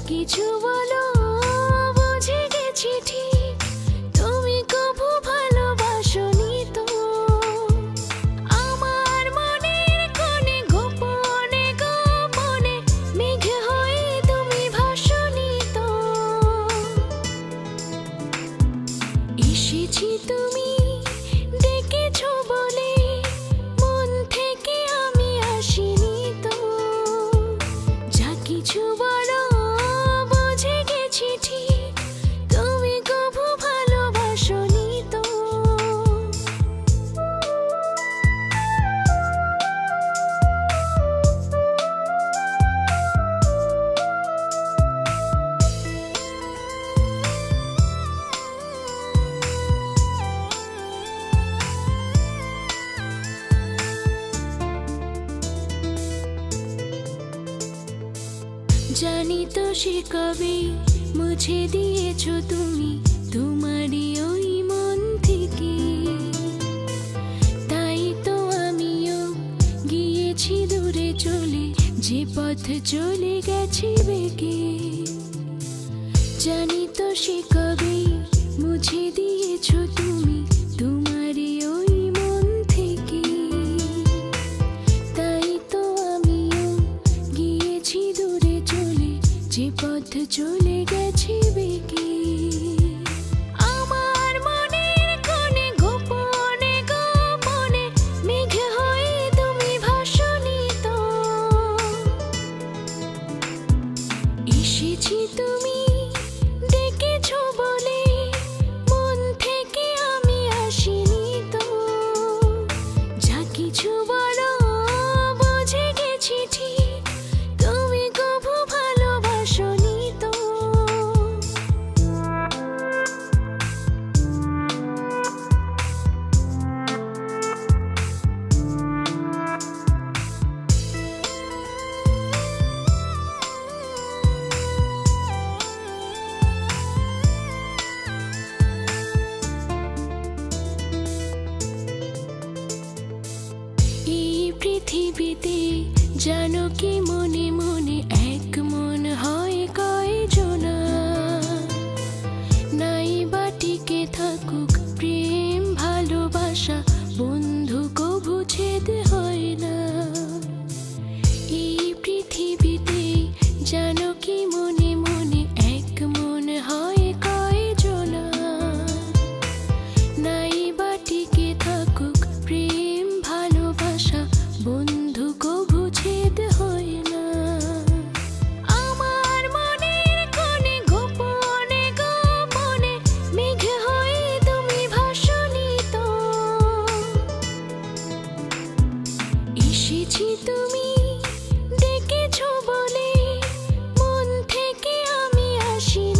কিছু বলো বুঝে গেছি ঠিক, তুমি কবু ভালোবাসোনি তো। আমার মনের কোণে গোপনে গোপনে মেঘ হয়ে তুমি ভাসোনি তো। এসেছি তুমি ডেকেছো বলে, মন থেকে আমি আসিনি তো। যা কিছু বলো বুঝে গেছি ঠিক, তুমি কবু ভালোবাসোনি তো। জানি তো সে কবে মুছে দিয়েছো তুমি তোমারই ওই মন থেকে, তাই তো আমিও গিয়েছি দূরে চলে, যে পথ চলে গেছি বেগে। জানি তো সে কবে মুছে দিয়েছো তুমি তোমারই ওই মন থেকে, তাই তো আমিও গিয়েছি দূরে চলে, যে পথ চলে গেছি বেগে। আমার মনের কোণে গোপনে গোপনে মেঘ হয়ে তুমি ভাসোনি তো। এসেছি তুমি ডেকেছো বলে, মন থেকে আমি আসিনি তো। যা কিছু বলো বুঝে গেছি ঠিক, তুমি কবু ভালোবাসোনি তো। এই পৃথিবীতে জানো কি মনে মনে এক মন হয় কয়জনা, নাই বা টিকে থাকুক প্রেম ভালোবাসা, বন্ধু কবু ছেদ হয় না। এই পৃথিবীতে জানো কি মনে মনে এক মন হয় কয়জনা, নাই বা টিকে থাকুক প্রেম ভালোবাসা, বন্ধু কবু ছেদ হয় না। আমার মনের কোণে গোপনে গোপনে মেঘ হয়ে তুমি ভাসোনি তো। এসেছি তুমি ডেকেছো বলে, মন থেকে আমি আসিনি